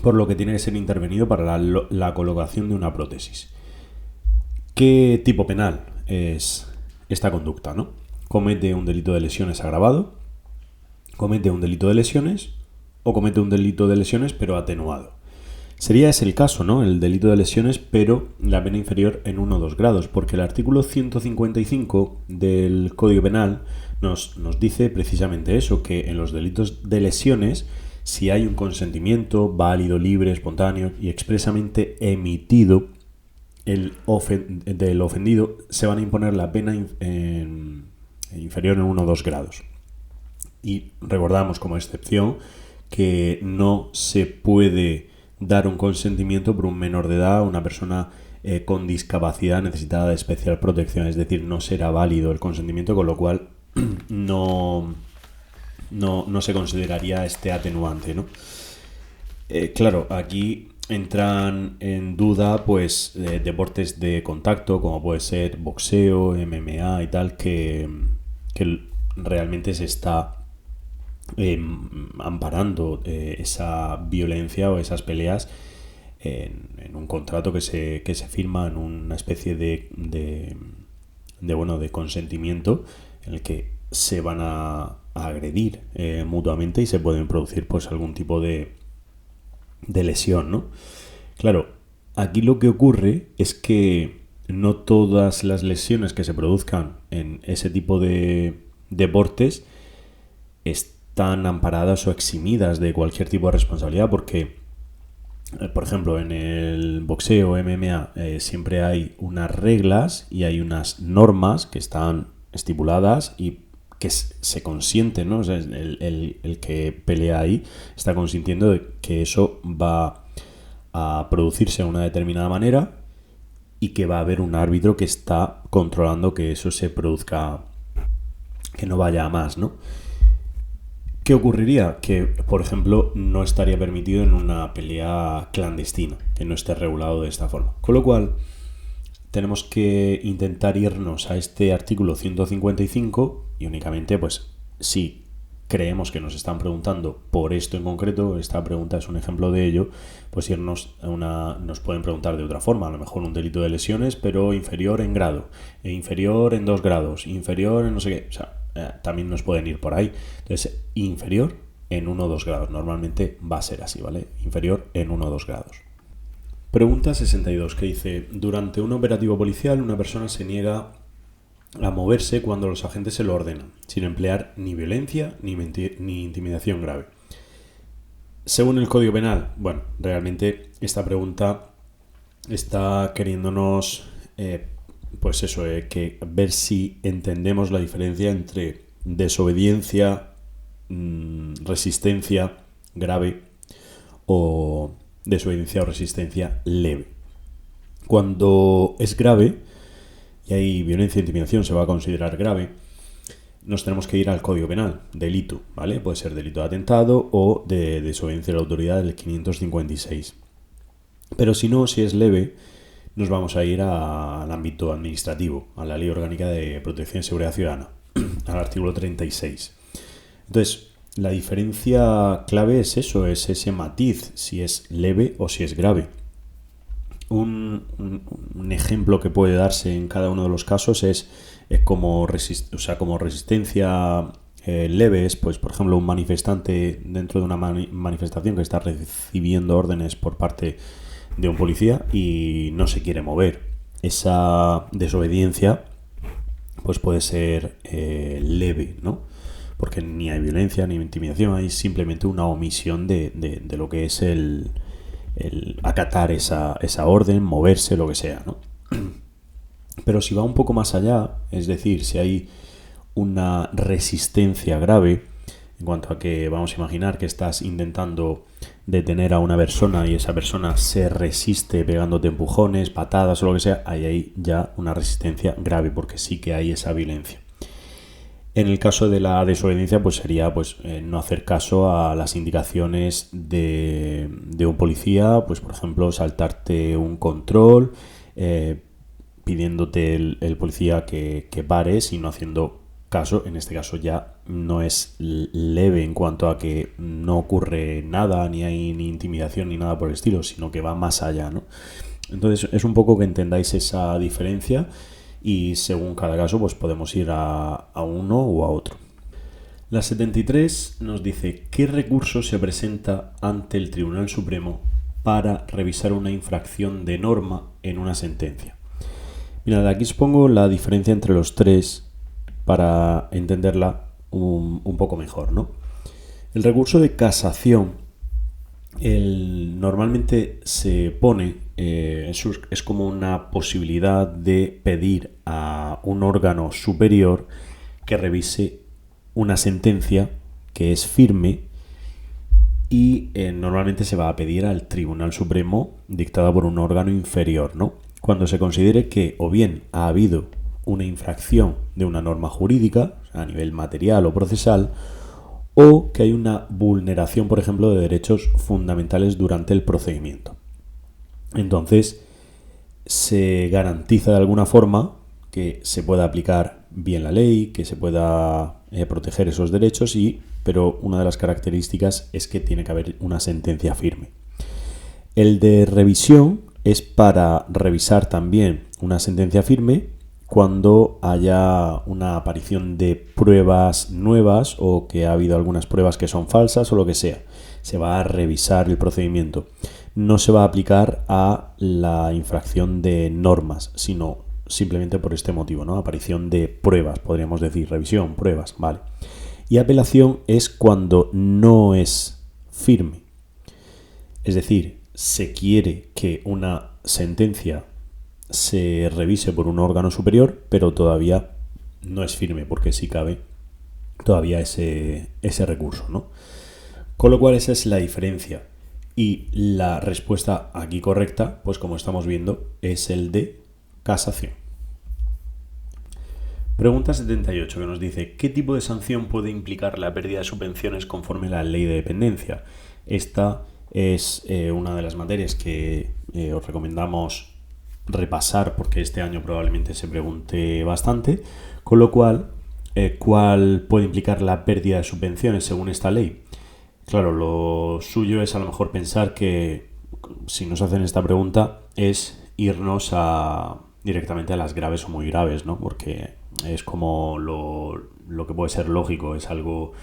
por lo que tiene que ser intervenido para la colocación de una prótesis. ¿Qué tipo penal es esta conducta, no? ¿Comete un delito de lesiones agravado? ¿Comete un delito de lesiones? ¿O comete un delito de lesiones pero atenuado? Sería ese el caso, ¿no? El delito de lesiones, pero la pena inferior en 1 o 2 grados, porque el artículo 155 del Código Penal nos dice precisamente eso, que en los delitos de lesiones, si hay un consentimiento válido, libre, espontáneo y expresamente emitido del ofendido, se van a imponer la pena inferior en 1 o 2 grados. Y recordamos como excepción que no se puede dar un consentimiento por un menor de edad, una persona con discapacidad necesitada de especial protección, es decir, no será válido el consentimiento, con lo cual no se consideraría este atenuante, ¿no? Claro, aquí entran en duda pues deportes de contacto como puede ser boxeo, MMA y tal, que realmente se está amparando esa violencia o esas peleas en un contrato que se firma, en una especie de consentimiento en el que se van a agredir mutuamente y se pueden producir pues algún tipo de lesión, ¿no? Claro, aquí lo que ocurre es que no todas las lesiones que se produzcan en ese tipo de deportes están amparadas o eximidas de cualquier tipo de responsabilidad, porque, por ejemplo, en el boxeo MMA siempre hay unas reglas y hay unas normas que están estipuladas y que se consiente, ¿no? O sea, el que pelea ahí está consintiendo de que eso va a producirse de una determinada manera y que va a haber un árbitro que está controlando que eso se produzca, que no vaya a más, ¿no? ¿Qué ocurriría? Que, por ejemplo, no estaría permitido en una pelea clandestina, que no esté regulado de esta forma. Con lo cual, tenemos que intentar irnos a este artículo 155 y únicamente, pues, si creemos que nos están preguntando por esto en concreto, esta pregunta es un ejemplo de ello, pues irnos nos pueden preguntar de otra forma, a lo mejor un delito de lesiones, pero inferior en grado, inferior en 2 grados, inferior en no sé qué, o sea, también nos pueden ir por ahí. Entonces, inferior en 1 o 2 grados, normalmente va a ser así, ¿vale? Inferior en 1 o 2 grados. Pregunta 62, que dice: durante un operativo policial una persona se niega a moverse cuando los agentes se lo ordenan, sin emplear ni violencia ni intimidación grave. Según el Código Penal, bueno, realmente esta pregunta está queriéndonos pues eso, que ver si entendemos la diferencia entre desobediencia, resistencia grave o desobediencia o resistencia leve. Cuando es grave, y hay violencia e intimidación, se va a considerar grave, nos tenemos que ir al Código Penal, delito, ¿vale? Puede ser delito de atentado o de desobediencia a la autoridad del 556. Pero si no, si es leve, nos vamos a ir al ámbito administrativo, a la Ley Orgánica de Protección y Seguridad Ciudadana, al artículo 36. Entonces, la diferencia clave es eso, es ese matiz, si es leve o si es grave. Un ejemplo que puede darse en cada uno de los casos es como resistencia leve, es, pues, por ejemplo, un manifestante dentro de una manifestación que está recibiendo órdenes por parte de un policía y no se quiere mover. Esa desobediencia pues puede ser leve, ¿no? Porque ni hay violencia ni intimidación, hay simplemente una omisión de lo que es el acatar esa orden, moverse, lo que sea, ¿no? Pero si va un poco más allá, es decir, si hay una resistencia grave, en cuanto a que vamos a imaginar que estás intentando detener a una persona y esa persona se resiste pegándote empujones, patadas o lo que sea, hay ya una resistencia grave porque sí que hay esa violencia. En el caso de la desobediencia, pues sería no hacer caso a las indicaciones de un policía, pues por ejemplo saltarte un control, pidiéndote el policía que pares y no haciendo caso. En este caso ya no es leve en cuanto a que no ocurre nada, ni hay ni intimidación ni nada por el estilo, sino que va más allá, ¿no? Entonces es un poco que entendáis esa diferencia y según cada caso pues podemos ir a uno o a otro. La 73 nos dice ¿qué recurso se presenta ante el Tribunal Supremo para revisar una infracción de norma en una sentencia? Mirad, aquí os pongo la diferencia entre los tres para entenderla un poco mejor, ¿no? El recurso de casación normalmente se pone, es como una posibilidad de pedir a un órgano superior que revise una sentencia que es firme y normalmente se va a pedir al Tribunal Supremo dictada por un órgano inferior, ¿no? Cuando se considere que o bien ha habido una infracción de una norma jurídica, a nivel material o procesal, o que hay una vulneración, por ejemplo, de derechos fundamentales durante el procedimiento. Entonces, se garantiza de alguna forma que se pueda aplicar bien la ley, que se pueda proteger esos derechos, pero una de las características es que tiene que haber una sentencia firme. El de revisión es para revisar también una sentencia firme cuando haya una aparición de pruebas nuevas o que ha habido algunas pruebas que son falsas o lo que sea. Se va a revisar el procedimiento. No se va a aplicar a la infracción de normas, sino simplemente por este motivo, ¿no? Aparición de pruebas, podríamos decir, revisión, pruebas, vale. Y apelación es cuando no es firme. Es decir, se quiere que una sentencia se revise por un órgano superior, pero todavía no es firme, porque sí cabe todavía ese recurso, ¿no? Con lo cual esa es la diferencia. Y la respuesta aquí correcta, pues como estamos viendo, es el de casación. Pregunta 78 que nos dice ¿qué tipo de sanción puede implicar la pérdida de subvenciones conforme a la ley de dependencia? Esta es una de las materias que os recomendamos repasar porque este año probablemente se pregunte bastante, con lo cual ¿cuál puede implicar la pérdida de subvenciones según esta ley? Claro, lo suyo es a lo mejor pensar que si nos hacen esta pregunta es irnos directamente a las graves o muy graves, ¿no? Porque es como lo que puede ser lógico, es algo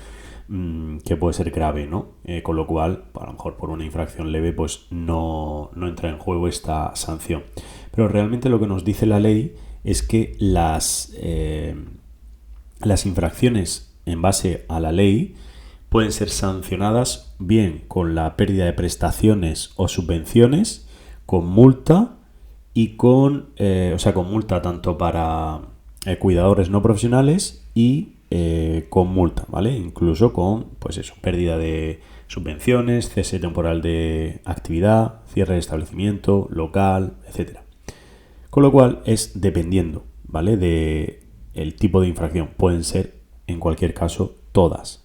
que puede ser grave, ¿no? Con lo cual, a lo mejor por una infracción leve, pues no entra en juego esta sanción. Pero realmente lo que nos dice la ley es que las infracciones en base a la ley pueden ser sancionadas bien con la pérdida de prestaciones o subvenciones, con multa y con multa tanto para cuidadores no profesionales y con multa, ¿vale? Incluso con, pues eso, pérdida de subvenciones, cese temporal de actividad, cierre de establecimiento, local, etcétera. Con lo cual es dependiendo ¿vale? De el tipo de infracción. Pueden ser, en cualquier caso, todas.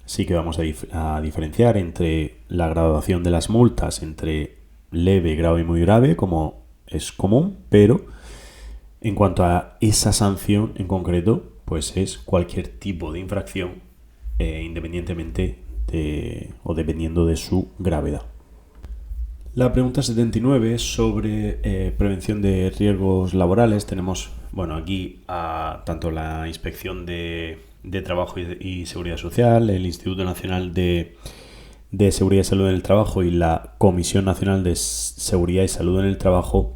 Sí que vamos a diferenciar entre la graduación de las multas entre leve, grave y muy grave, como es común, pero en cuanto a esa sanción en concreto, pues es cualquier tipo de infracción, independientemente o dependiendo de su gravedad. La pregunta 79 es sobre prevención de riesgos laborales. Tenemos, aquí tanto la Inspección de Trabajo y Seguridad Social, el Instituto Nacional de Seguridad y Salud en el Trabajo y la Comisión Nacional de Seguridad y Salud en el Trabajo,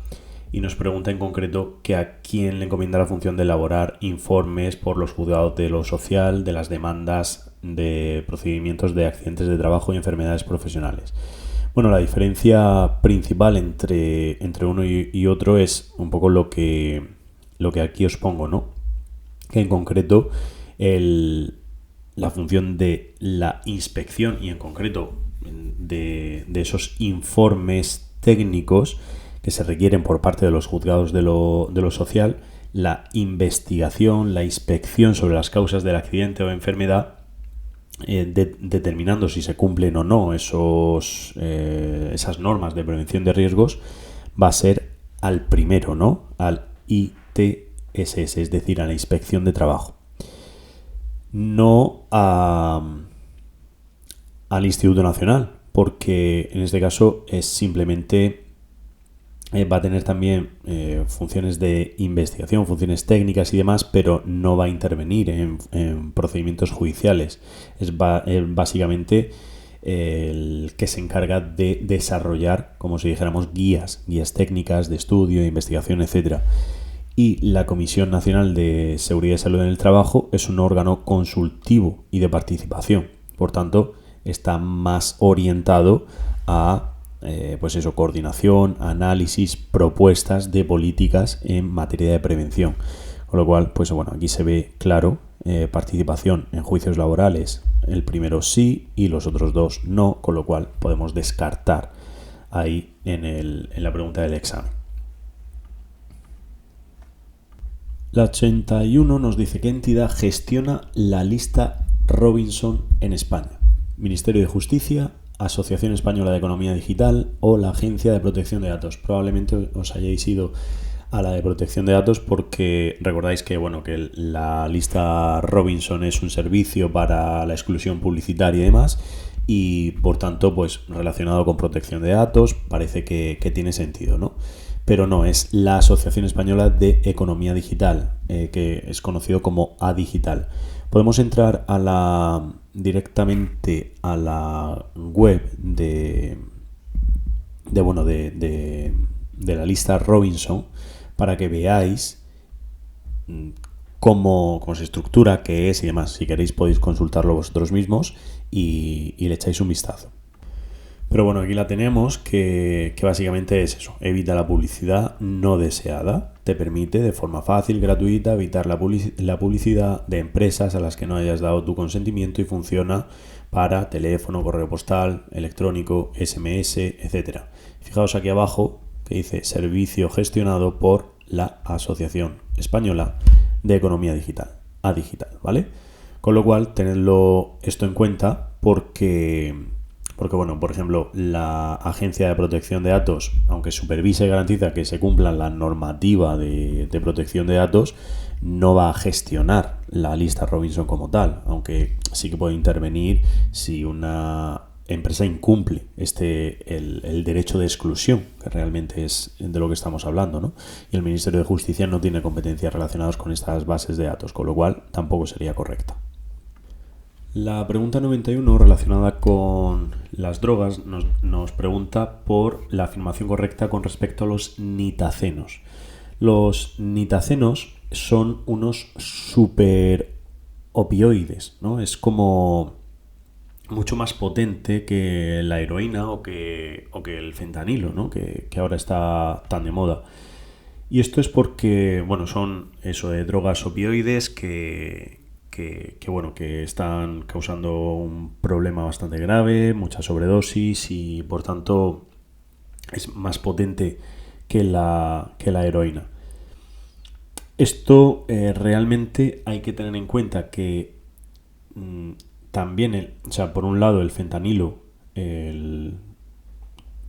y nos pregunta en concreto que a quién le encomienda la función de elaborar informes por los juzgados de lo social de las demandas de procedimientos de accidentes de trabajo y enfermedades profesionales. Bueno, la diferencia principal entre uno y otro es un poco lo que aquí os pongo, ¿no? Que en concreto la función de la inspección y en concreto de esos informes técnicos que se requieren por parte de los juzgados de lo social, la investigación, la inspección sobre las causas del accidente o enfermedad, determinando si se cumplen o no esas normas de prevención de riesgos, va a ser al primero, ¿no? Al ITSS, es decir, a la Inspección de Trabajo. No al Instituto Nacional, porque en este caso es simplemente va a tener también funciones de investigación, funciones técnicas y demás, pero no va a intervenir en procedimientos judiciales. Es básicamente el que se encarga de desarrollar, como si dijéramos, guías técnicas de estudio, de investigación, etcétera. Y la Comisión Nacional de Seguridad y Salud en el Trabajo es un órgano consultivo y de participación. Por tanto, está más orientado a coordinación, análisis, propuestas de políticas en materia de prevención. Con lo cual, aquí se ve claro, participación en juicios laborales, el primero sí y los otros dos no, con lo cual podemos descartar ahí en la pregunta del examen. La 81 nos dice: ¿qué entidad gestiona la lista Robinson en España? Ministerio de Justicia, Asociación Española de Economía Digital o la Agencia de Protección de Datos. Probablemente os hayáis ido a la de Protección de Datos porque recordáis que la lista Robinson es un servicio para la exclusión publicitaria y demás, y por tanto relacionado con protección de datos parece que tiene sentido, ¿no? Pero no, es la Asociación Española de Economía Digital, que es conocido como ADigital. Podemos entrar directamente a la web de la lista Robinson para que veáis cómo se estructura, qué es y demás. Si queréis podéis consultarlo vosotros mismos y le echáis un vistazo. Pero aquí la tenemos, que básicamente es eso: evita la publicidad no deseada. Te permite de forma fácil, gratuita, evitar la publicidad de empresas a las que no hayas dado tu consentimiento, y funciona para teléfono, correo postal, electrónico, SMS, etc. Fijaos aquí abajo que dice servicio gestionado por la Asociación Española de Economía Digital, ADigital, ¿vale? Con lo cual, tenedlo esto en cuenta porque por ejemplo, la Agencia de Protección de Datos, aunque supervisa y garantiza que se cumpla la normativa de protección de datos, no va a gestionar la lista Robinson como tal, aunque sí que puede intervenir si una empresa incumple el derecho de exclusión, que realmente es de lo que estamos hablando, ¿no? Y el Ministerio de Justicia no tiene competencias relacionadas con estas bases de datos, con lo cual tampoco sería correcta. La pregunta 91, relacionada con las drogas, nos pregunta por la afirmación correcta con respecto a los nitacenos. Los nitacenos son unos superopioides, ¿no? Es como mucho más potente que la heroína o que el fentanilo, ¿no? Que ahora está tan de moda. Y esto es porque, son drogas opioides que están causando un problema bastante grave, mucha sobredosis, y por tanto es más potente que la heroína. Esto realmente hay que tener en cuenta que también, por un lado, el fentanilo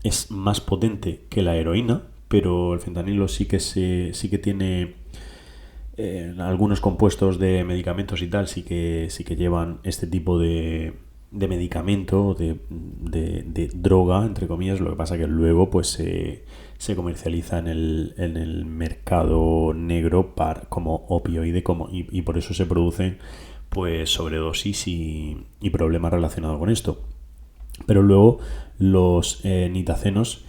es más potente que la heroína, pero el fentanilo sí que tiene algunos compuestos de medicamentos y tal, sí que llevan este tipo de medicamento, de droga, entre comillas. Lo que pasa que luego pues se comercializa en el mercado negro como opioide, y por eso se producen pues sobredosis y problemas relacionados con esto. Pero luego los nitacenos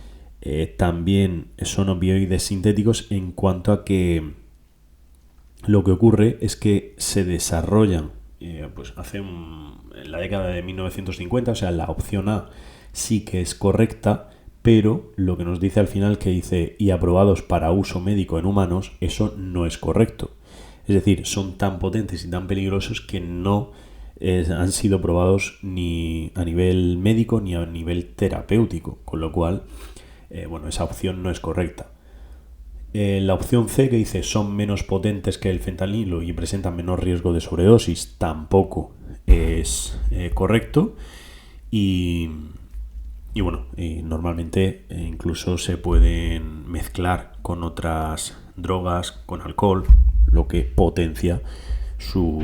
también son opioides sintéticos, en cuanto a que lo que ocurre es que se desarrollan pues en la década de 1950, o sea, la opción A sí que es correcta, pero lo que nos dice al final, que dice y aprobados para uso médico en humanos, eso no es correcto. Es decir, son tan potentes y tan peligrosos que no han sido probados ni a nivel médico ni a nivel terapéutico, con lo cual, esa opción no es correcta. La opción C, que dice son menos potentes que el fentanilo y presentan menor riesgo de sobredosis, tampoco es correcto. Y normalmente incluso se pueden mezclar con otras drogas, con alcohol, lo que potencia su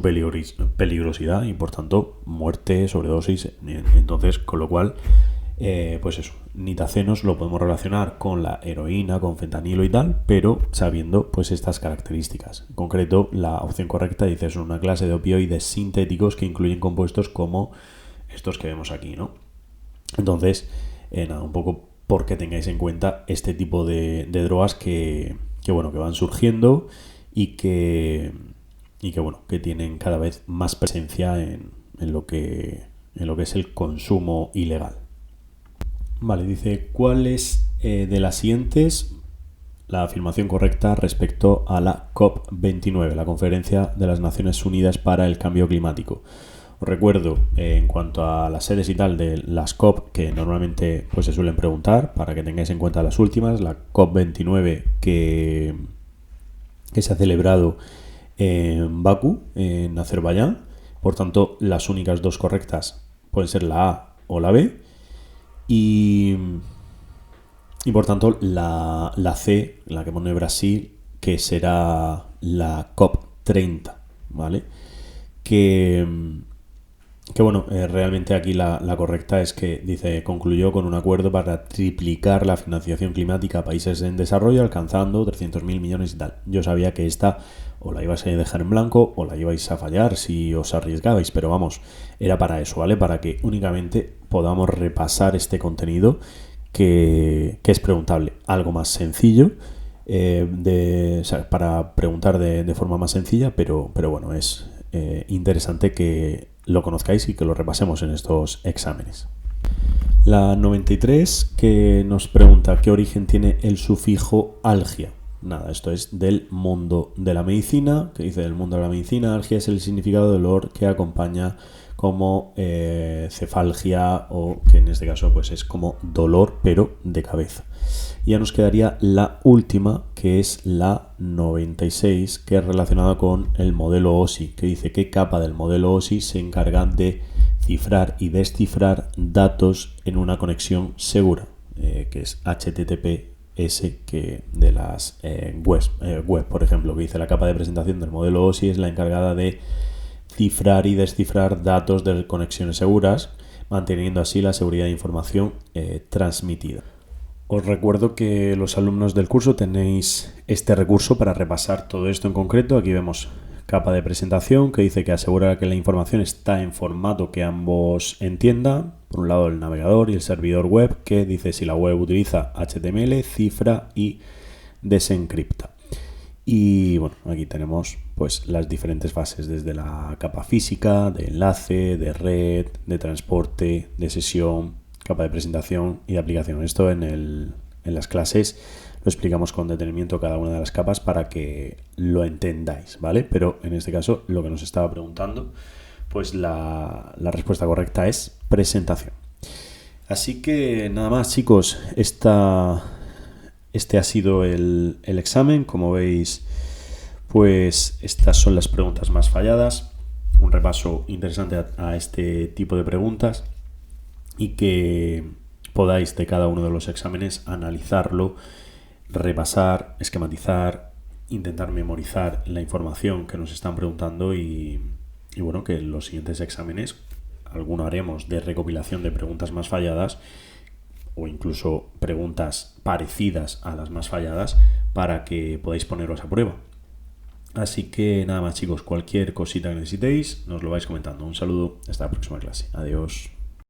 peligrosidad y por tanto muerte, sobredosis. Entonces, con lo cual, pues eso, nitacenos lo podemos relacionar con la heroína, con fentanilo y tal, pero sabiendo pues estas características. En concreto, la opción correcta dice es una clase de opioides sintéticos que incluyen compuestos como estos que vemos aquí, ¿no? Entonces, un poco porque tengáis en cuenta este tipo de drogas que van surgiendo y que tienen cada vez más presencia en lo que es el consumo ilegal. Vale, dice, ¿cuál es de las siguientes la afirmación correcta respecto a la COP29, la Conferencia de las Naciones Unidas para el Cambio Climático? Os recuerdo, en cuanto a las sedes y tal de las COP, que normalmente pues se suelen preguntar, para que tengáis en cuenta las últimas, la COP29 que se ha celebrado en Bakú, en Azerbaiyán. Por tanto, las únicas dos correctas pueden ser la A o la B. Y por tanto, la C, la que pone Brasil, que será la COP30, ¿vale? Realmente aquí la correcta es que dice, concluyó con un acuerdo para triplicar la financiación climática a países en desarrollo, alcanzando 300.000 millones y tal. Yo sabía que esta o la ibais a dejar en blanco o la ibais a fallar si os arriesgabais, pero vamos, era para eso, ¿vale? Para que únicamente podamos repasar este contenido que es preguntable. Algo más sencillo, para preguntar de forma más sencilla, pero bueno, es interesante que lo conozcáis y que lo repasemos en estos exámenes. La 93, que nos pregunta qué origen tiene el sufijo algia. Nada, esto es del mundo de la medicina, que dice del mundo de la medicina, algia es el significado de dolor que acompaña como cefalgia, o que en este caso pues es como dolor pero de cabeza. Ya nos quedaría la última, que es la 96, que es relacionada con el modelo OSI, que dice qué capa del modelo OSI se encarga de cifrar y descifrar datos en una conexión segura, que es HTTPS, que de las web, por ejemplo, que dice la capa de presentación del modelo OSI es la encargada de cifrar y descifrar datos de conexiones seguras, manteniendo así la seguridad de información transmitida. Os recuerdo que los alumnos del curso tenéis este recurso para repasar todo esto en concreto. Aquí vemos capa de presentación, que dice que asegura que la información está en formato que ambos entiendan. Por un lado el navegador y el servidor web, que dice si la web utiliza HTML, cifra y desencripta. Y bueno, aquí tenemos pues las diferentes fases, desde la capa física, de enlace, de red, de transporte, de sesión, capa de presentación y de aplicación. Esto en las clases lo explicamos con detenimiento cada una de las capas para que lo entendáis, ¿vale? Pero en este caso, lo que nos estaba preguntando, pues la respuesta correcta es presentación. Así que nada más, chicos, este ha sido el examen. Como veis, pues estas son las preguntas más falladas. Un repaso interesante a este tipo de preguntas y que podáis de cada uno de los exámenes analizarlo, repasar, esquematizar, intentar memorizar la información que nos están preguntando y bueno, que en los siguientes exámenes alguno haremos de recopilación de preguntas más falladas o incluso preguntas parecidas a las más falladas para que podáis poneros a prueba. Así que nada más, chicos, cualquier cosita que necesitéis nos lo vais comentando. Un saludo, hasta la próxima clase. Adiós.